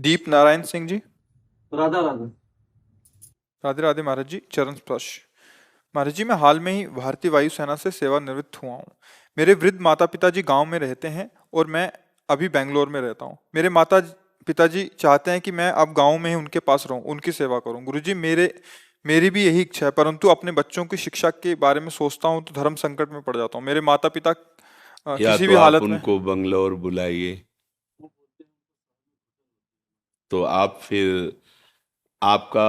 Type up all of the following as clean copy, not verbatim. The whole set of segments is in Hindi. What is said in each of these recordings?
दीप नारायण सिंह जी। राधा राधा। राधे राधे महाराज जी, चरण स्पर्श। महाराज जी, मैं हाल में ही भारतीय वायुसेना से सेवानिवृत्त हुआ हूँ। मेरे वृद्ध माता पिताजी गांव में रहते हैं और मैं अभी बेंगलोर में रहता हूँ। मेरे माता पिताजी चाहते हैं कि मैं अब गांव में ही उनके पास रहूं, उनकी सेवा करूं। गुरुजी, मेरी भी यही इच्छा है, परंतु अपने बच्चों की शिक्षा के बारे में सोचता हूँ तो धर्म संकट में पड़ जाता हूँ। मेरे माता पिता या किसी तो भी आप हालत में। उनको बंगलौर बुलाइए, तो आप फिर आपका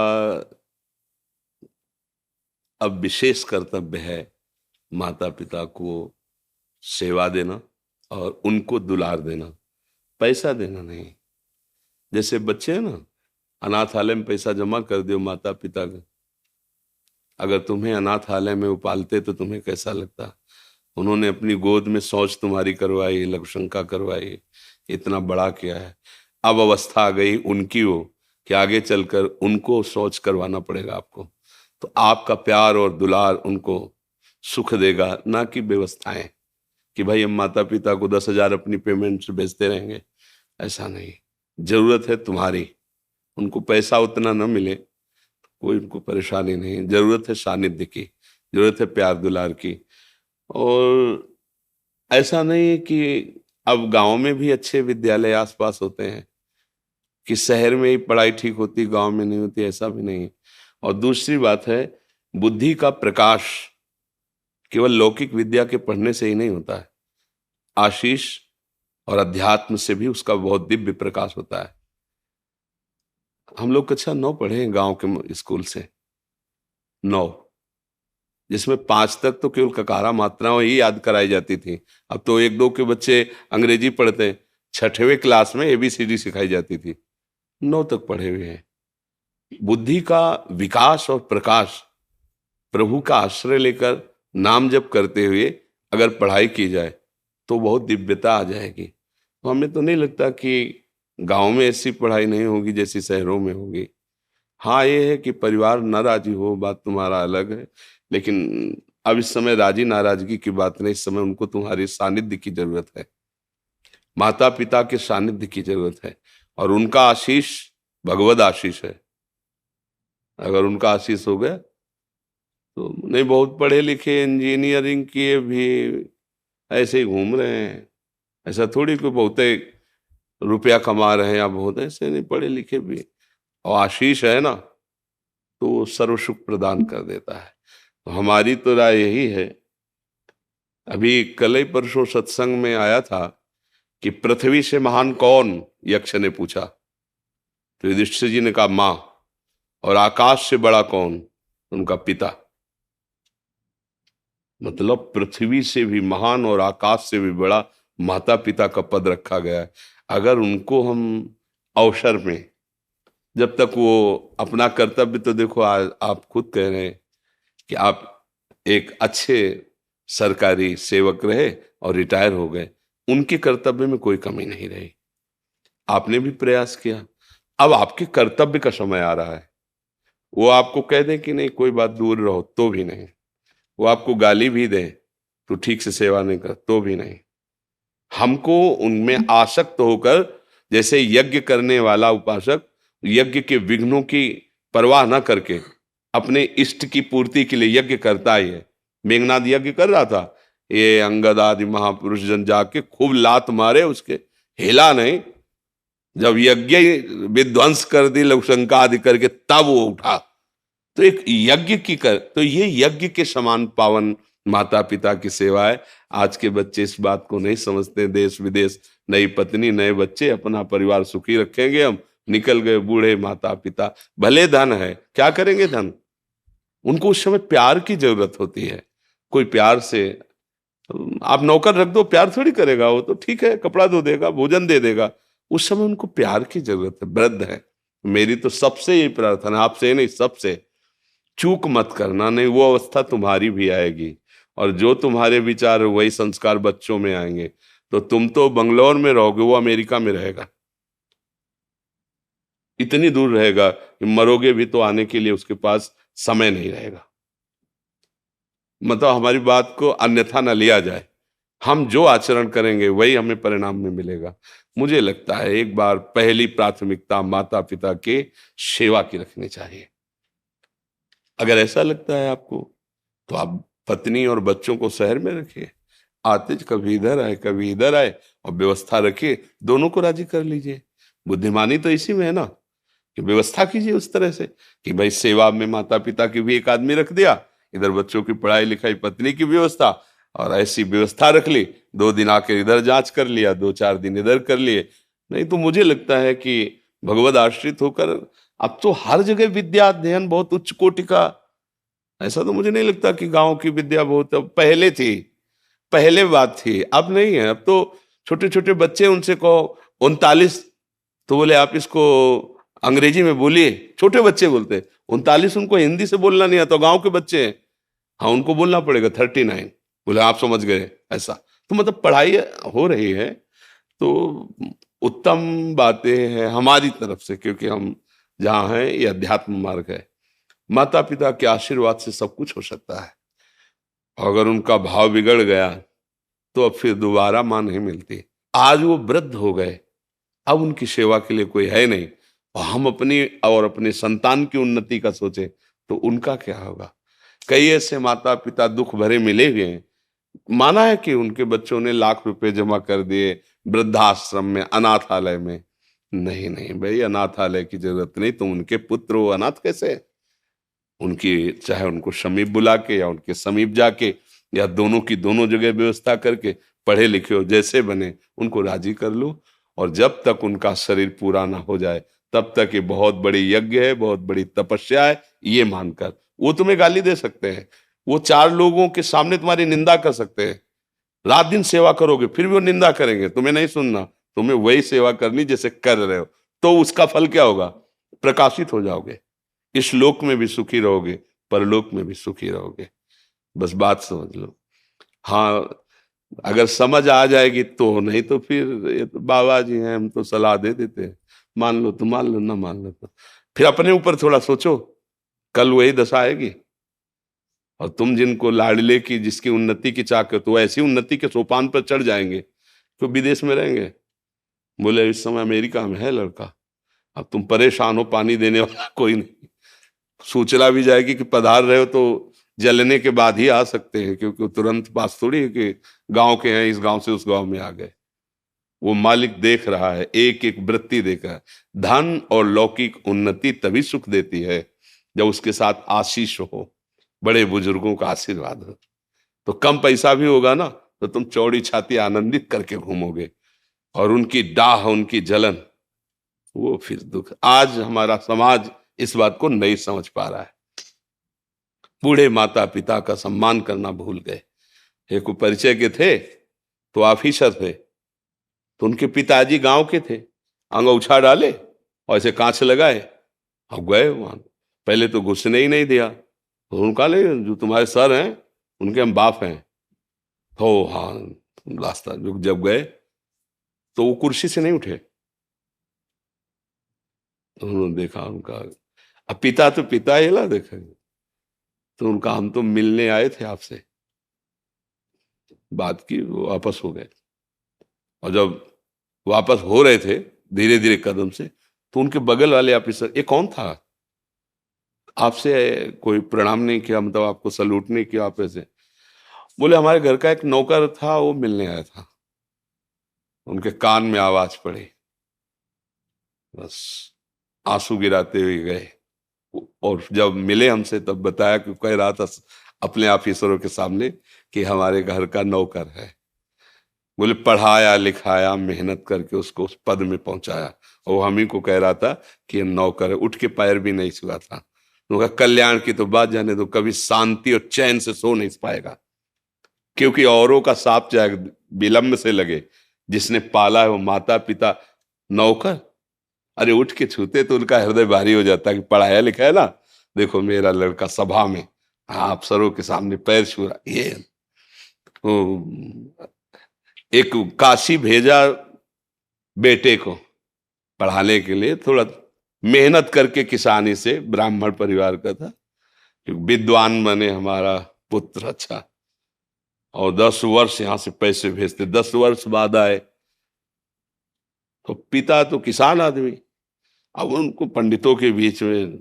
अब विशेष कर्तव्य है माता पिता को सेवा देना और उनको दुलार देना, पैसा देना नहीं। जैसे बच्चे हैं ना, अनाथालय में पैसा जमा कर दो माता पिता का। अगर तुम्हें अनाथालय में उपालते तो तुम्हें कैसा लगता? उन्होंने अपनी गोद में शौच तुम्हारी करवाई, लघुशंका करवाई, इतना बड़ा किया है। अब अवस्था आ गई उनकी हो कि आगे चलकर उनको शौच करवाना पड़ेगा आपको। तो आपका प्यार और दुलार उनको सुख देगा, ना कि व्यवस्थाएं कि भाई हम माता पिता को 10,000 अपनी पेमेंट से भेजते रहेंगे। ऐसा नहीं। जरूरत है तुम्हारी, उनको पैसा उतना न मिले, कोई उनको परेशानी नहीं। जरूरत है सानिध्य की, जरूरत है प्यार दुलार की। और ऐसा नहीं है कि अब गांव में भी अच्छे विद्यालय आसपास होते हैं कि शहर में ही पढ़ाई ठीक होती, गांव में नहीं होती, ऐसा भी नहीं है। और दूसरी बात है, बुद्धि का प्रकाश केवल लौकिक विद्या के पढ़ने से ही नहीं होता है। आशीष और अध्यात्म से भी उसका बहुत दिव्य प्रकाश होता है। हम लोग कक्षा 9 पढ़े हैं गांव के स्कूल से, 9, जिसमें 5 तक तो केवल ककारा मात्राएं ही याद कराई जाती थी। अब तो 1-2 के बच्चे अंग्रेजी पढ़ते हैं। 6वीं क्लास में ABCD सिखाई जाती थी। 9 तक पढ़े हुए हैं। बुद्धि का विकास और प्रकाश प्रभु का आश्रय लेकर नाम जप करते हुए अगर पढ़ाई की जाए तो बहुत दिव्यता आ जाएगी। तो हमें तो नहीं लगता कि गांव में ऐसी पढ़ाई नहीं होगी जैसी शहरों में होगी। हाँ, ये है कि परिवार न राजी हो, बात तुम्हारा अलग है। लेकिन अब इस समय राजी नाराजगी की बात नहीं, इस समय उनको तुम्हारी सानिध्य की जरूरत है, माता पिता के सानिध्य की जरूरत है। और उनका आशीष भगवद आशीष है। अगर उनका आशीष हो गया तो नहीं, बहुत पढ़े लिखे इंजीनियरिंग किए भी ऐसे ही घूम रहे हैं। ऐसा थोड़ी कोई बहुत रुपया कमा रहे हैं या बहुत, ऐसे नहीं, पढ़े लिखे भी और आशीष है ना, तो वो सर्व सुख प्रदान कर देता है। तो हमारी तो राय यही है। अभी कल ही परसों सत्संग में आया था कि पृथ्वी से महान कौन, यक्ष ने पूछा। तो युधिष्ठिर जी ने कहा माँ। और आकाश से बड़ा कौन? उनका पिता। मतलब पृथ्वी से भी महान और आकाश से भी बड़ा माता पिता का पद रखा गया है। अगर उनको हम अवसर में, जब तक वो अपना कर्तव्य, तो देखो आप खुद कह रहे हैं कि आप एक अच्छे सरकारी सेवक रहे और रिटायर हो गए, उनके कर्तव्य में कोई कमी नहीं रही। आपने भी प्रयास किया। अब आपके कर्तव्य का समय आ रहा है। वो आपको कह दें कि नहीं कोई बात, दूर रहो, तो भी नहीं। वो आपको गाली भी दें तो ठीक से सेवा नहीं कर, तो भी नहीं। हमको उनमें आसक्त होकर, जैसे यज्ञ करने वाला उपासक यज्ञ के विघ्नों की परवाह न करके अपने इष्ट की पूर्ति के लिए यज्ञ करता ही है। मेघनाद यज्ञ कर रहा था, ये अंगद आदि महापुरुष जन जाके खूब लात मारे, उसके हिला नहीं। जब यज्ञ विध्वंस कर दी लघुशंका आदि करके, तब वो उठा। तो एक यज्ञ की तो ये यज्ञ के समान पावन माता पिता की सेवा है। आज के बच्चे इस बात को नहीं समझते। देश विदेश, नई पत्नी, नए बच्चे, अपना परिवार सुखी रखेंगे हम, निकल गए बूढ़े माता पिता। भले धन है, क्या करेंगे धन? उनको उस समय प्यार की जरूरत होती है। कोई प्यार से, आप नौकर रख दो, प्यार थोड़ी करेगा वो, तो ठीक है, कपड़ा धो देगा, भोजन दे देगा। उस समय उनको प्यार की जरूरत है। वृद्ध है। मेरी तो सबसे यही प्रार्थना, आपसे नहीं, सबसे, चूक मत करना। नहीं, वो अवस्था तुम्हारी भी आएगी और जो तुम्हारे विचार वही संस्कार बच्चों में आएंगे। तो तुम तो बंगलौर में रहोगे, वो अमेरिका में रहेगा, इतनी दूर रहेगा कि मरोगे भी तो आने के लिए उसके पास समय नहीं रहेगा। मतलब हमारी बात को अन्यथा न लिया जाए। हम जो आचरण करेंगे वही हमें परिणाम में मिलेगा। मुझे लगता है एक बार पहली प्राथमिकता माता पिता के सेवा की रखनी चाहिए। अगर ऐसा लगता है आपको तो आप पत्नी और बच्चों को शहर में रखिए, आते कभी इधर आए कभी इधर आए, और व्यवस्था रखिए, दोनों को राजी कर लीजिए। बुद्धिमानी तो इसी में है ना, कि व्यवस्था कीजिए उस तरह से कि भाई सेवा में माता पिता की भी एक आदमी रख दिया, इधर बच्चों की पढ़ाई लिखाई पत्नी की व्यवस्था, और ऐसी व्यवस्था रख ली, 2 दिन आकर इधर जांच कर लिया, 2-4 दिन इधर कर लिए। नहीं तो मुझे लगता है कि भगवद आश्रित होकर अब तो हर जगह विद्या अध्ययन बहुत उच्च कोटि का। ऐसा तो मुझे नहीं लगता कि गांव की विद्या बहुत, अब पहले थी, पहले बात थी, अब नहीं है। अब तो छोटे छोटे बच्चे, उनसे कहो 39, तो बोले आप इसको अंग्रेजी में बोलिए। छोटे बच्चे बोलते 39, उनको हिंदी से बोलना नहीं आता, गांव के बच्चे हैं। हाँ, उनको बोलना पड़ेगा 39, बोले आप समझ गए। ऐसा तो मतलब पढ़ाई हो रही है, तो उत्तम बातें हैं हमारी तरफ से, क्योंकि हम जहाँ हैं ये अध्यात्म मार्ग है। माता पिता के आशीर्वाद से सब कुछ हो सकता है। अगर उनका भाव बिगड़ गया तो अब फिर दोबारा मां नहीं मिलती। आज वो वृद्ध हो गए, अब उनकी सेवा के लिए कोई है नहीं, और हम अपनी और अपने संतान की उन्नति का सोचे तो उनका क्या होगा। कई ऐसे माता पिता दुख भरे मिले हुए हैं, माना है कि उनके बच्चों ने लाख रुपए जमा कर दिए वृद्धाश्रम में, अनाथालय में। नहीं नहीं भाई, अनाथालय की जरूरत नहीं, तुम उनके पुत्र हो, अनाथ कैसे। उनकी चाहे उनको समीप बुला के या उनके समीप जाके या दोनों की दोनों जगह व्यवस्था करके, पढ़े लिखे हो जैसे बने उनको राजी कर लो। और जब तक उनका शरीर पूरा ना हो जाए तब तक ये बहुत बड़ी यज्ञ है, बहुत बड़ी तपस्या है, ये मानकर। वो तुम्हें गाली दे सकते हैं, वो 4 लोगों के सामने तुम्हारी निंदा कर सकते हैं, रात दिन सेवा करोगे फिर भी वो निंदा करेंगे, तुम्हें नहीं सुनना, तुम्हें वही सेवा करनी जैसे कर रहे हो। तो उसका फल क्या होगा, प्रकाशित हो जाओगे, इस लोक में भी सुखी रहोगे, परलोक में भी सुखी रहोगे। बस बात समझ लो। हाँ, अगर समझ आ जाएगी तो, नहीं तो फिर ये तो बाबा जी हैं, हम तो सलाह दे देते हैं, मान लो तो मान लो, ना मान लो तो फिर अपने ऊपर थोड़ा सोचो, कल वही दशा आएगी। और तुम जिनको लाडले की, जिसकी उन्नति की चाह करते हो, ऐसी उन्नति के सोपान पर चढ़ जाएंगे तो विदेश में रहेंगे। बोले इस समय अमेरिका में है लड़का, अब तुम परेशान हो, पानी देने वाला कोई नहीं, सूचना भी जाएगी कि पधार रहे हो तो जलने के बाद ही आ सकते हैं, क्योंकि तुरंत पास थोड़ी है कि गांव के हैं, इस गांव से उस गांव में आ गए। वो मालिक देख रहा है, एक एक वृत्ति देख रहा है। धन और लौकिक उन्नति तभी सुख देती है जब उसके साथ आशीष हो, बड़े बुजुर्गों का आशीर्वाद हो। तो कम पैसा भी होगा ना तो तुम चौड़ी छाती आनंदित करके घूमोगे, और उनकी डाह, उनकी जलन, वो फिर दुख। आज हमारा समाज इस बात को नहीं समझ पा रहा है। बूढ़े माता पिता का सम्मान करना भूल गए। एक परिचय के थे तो ऑफिसर थे, तो उनके पिताजी गांव के थे, अंगोछा डाले और ऐसे कांच लगाए, अब गए वहां। पहले तो घुसने ही नहीं दिया, तो उनका ले जो तुम्हारे सर हैं उनके हम बाप हैं। तो हाँ, रास्ता जब गए तो वो कुर्सी से नहीं उठे। तो उन्होंने देखा उनका, अब पिता तो पिता ही ला देखा, तो उनका हम तो मिलने आए थे आपसे, बात की, वो वापस हो गए। और जब वापस हो रहे थे धीरे धीरे कदम से, तो उनके बगल वाले ऑफिसर, ये कौन था, आपसे कोई प्रणाम नहीं किया, मतलब आपको सल्यूट नहीं किया आप ऐसे। बोले हमारे घर का एक नौकर था, वो मिलने आया था। उनके कान में आवाज पड़ी, बस आंसू गिराते हुए गए। और जब मिले हमसे तब बताया कि कह रहा था अपने ऑफिसरों के सामने कि हमारे घर का नौकर है। बोले पढ़ाया लिखाया, मेहनत करके उसको उस पद में पहुंचाया, और हम ही को कह रहा था कि ये नौकर है, उठ के पैर भी नहीं छुआ था। उनका कल्याण की तो बात जाने दो, कभी शांति और चैन से सो नहीं पाएगा, क्योंकि औरों का साप चाहे विलंब से लगे, जिसने पाला है वो माता पिता, नौकर अरे उठ के छूते तो उनका हृदय भारी हो जाता है कि पढ़ाया लिखा है ना, देखो मेरा लड़का सभा में अफसरों के सामने पैर छू रहा। ये एक काशी भेजा बेटे को पढ़ाने के लिए, थोड़ा मेहनत करके, किसानी से, ब्राह्मण परिवार का था, विद्वान बने हमारा पुत्र, अच्छा। और 10 वर्ष यहां से पैसे भेजते, 10 वर्ष बाद आए तो पिता तो किसान आदमी, अब उनको पंडितों के बीच में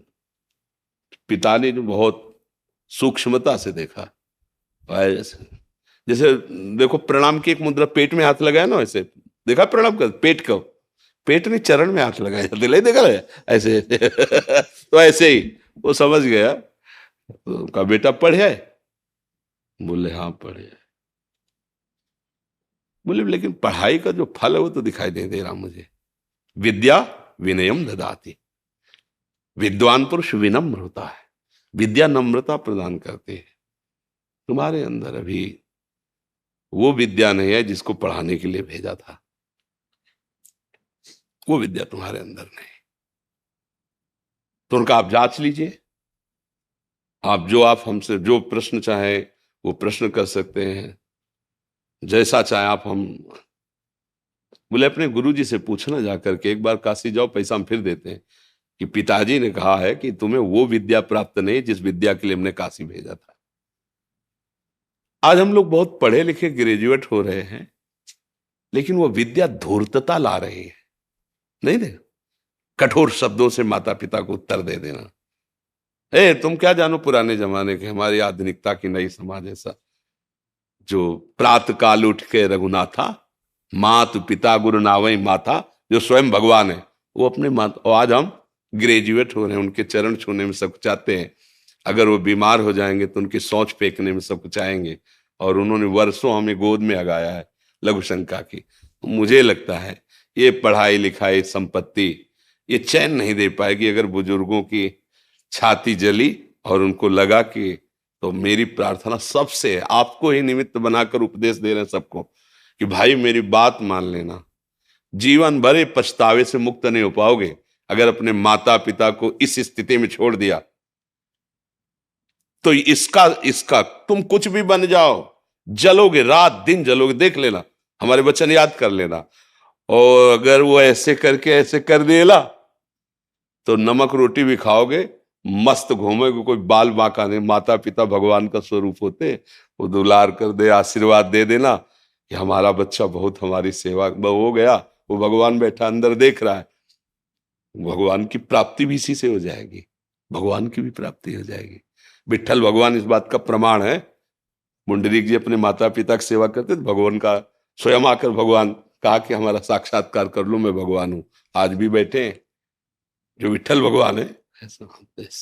पिता ने जो बहुत सूक्ष्मता से देखा, जैसे जैसे देखो प्रणाम की एक मुद्रा, पेट में हाथ लगाया ना, ऐसे देखा प्रणाम कर, पेट ने चरण में हाथ लगाया जाते, ले देखा है ऐसे तो ऐसे ही वो समझ गया। तो उनका बेटा पढ़े? बोले हाँ पढ़े। बोले लेकिन पढ़ाई का जो फल है वो तो दिखाई दे रहा मुझे, विद्या विनयम ददाति, विद्वान पुरुष विनम्र होता है, विद्या नम्रता प्रदान करती है। तुम्हारे अंदर अभी वो विद्या नहीं है जिसको पढ़ाने के लिए भेजा था, वो विद्या तुम्हारे अंदर नहीं। तो उनका आप जांच लीजिए, आप हमसे जो प्रश्न चाहे वो प्रश्न कर सकते हैं, जैसा चाहे आप हम। बोले अपने गुरुजी से पूछना जाकर के, एक बार काशी जाओ, पैसा हम फिर देते हैं, कि पिताजी ने कहा है कि तुम्हें वो विद्या प्राप्त नहीं जिस विद्या के लिए हमने काशी भेजा था। आज हम लोग बहुत पढ़े लिखे ग्रेजुएट हो रहे हैं, लेकिन वो विद्या धूर्तता ला रही है। नहीं दे, कठोर शब्दों से माता पिता को उत्तर दे देना, तुम क्या जानो पुराने जमाने के, हमारी आधुनिकता की नई समाज ऐसा, जो प्रातः काल उठ के रघुनाथा, मात पिता गुरु नावई माता, जो स्वयं भगवान है वो अपने माता। और आज हम ग्रेजुएट हो रहे हैं, उनके चरण छूने में सब चाहते हैं, अगर वो बीमार हो जाएंगे तो उनकी सोच फेंकने में सब चाहेंगे, और उन्होंने वर्षों हमें गोद में लगाया है लघु शंका की। मुझे लगता है ये पढ़ाई लिखाई संपत्ति ये चैन नहीं दे पाएगी अगर बुजुर्गों की छाती जली और उनको लगा कि, तो मेरी प्रार्थना सबसे, आपको ही निमित्त बनाकर उपदेश दे रहे हैं सबको, कि भाई मेरी बात मान लेना, जीवन भर पछतावे से मुक्त नहीं हो पाओगे अगर अपने माता पिता को इस स्थिति में छोड़ दिया। तो इसका तुम कुछ भी बन जाओ, जलोगे, रात दिन जलोगे, देख लेना, हमारे वचन याद कर लेना। और अगर वो ऐसे करके ऐसे कर देला तो नमक रोटी भी खाओगे, मस्त घूमोगे, कोई बाल बांका नहीं। माता पिता भगवान का स्वरूप होते, वो दुलार कर दे, आशीर्वाद दे देना कि हमारा बच्चा बहुत हमारी सेवा हो गया, वो भगवान बैठा अंदर देख रहा है, भगवान की प्राप्ति भी इसी से हो जाएगी, भगवान की भी प्राप्ति हो जाएगी। विट्ठल भगवान इस बात का प्रमाण है। मुंडरीक जी अपने माता पिता की सेवा करते थे, भगवान का स्वयं आकर भगवान कहा कि हमारा साक्षात्कार कर लो, मैं भगवान हूं। आज भी बैठे हैं जो विट्ठल भगवान है ऐसा।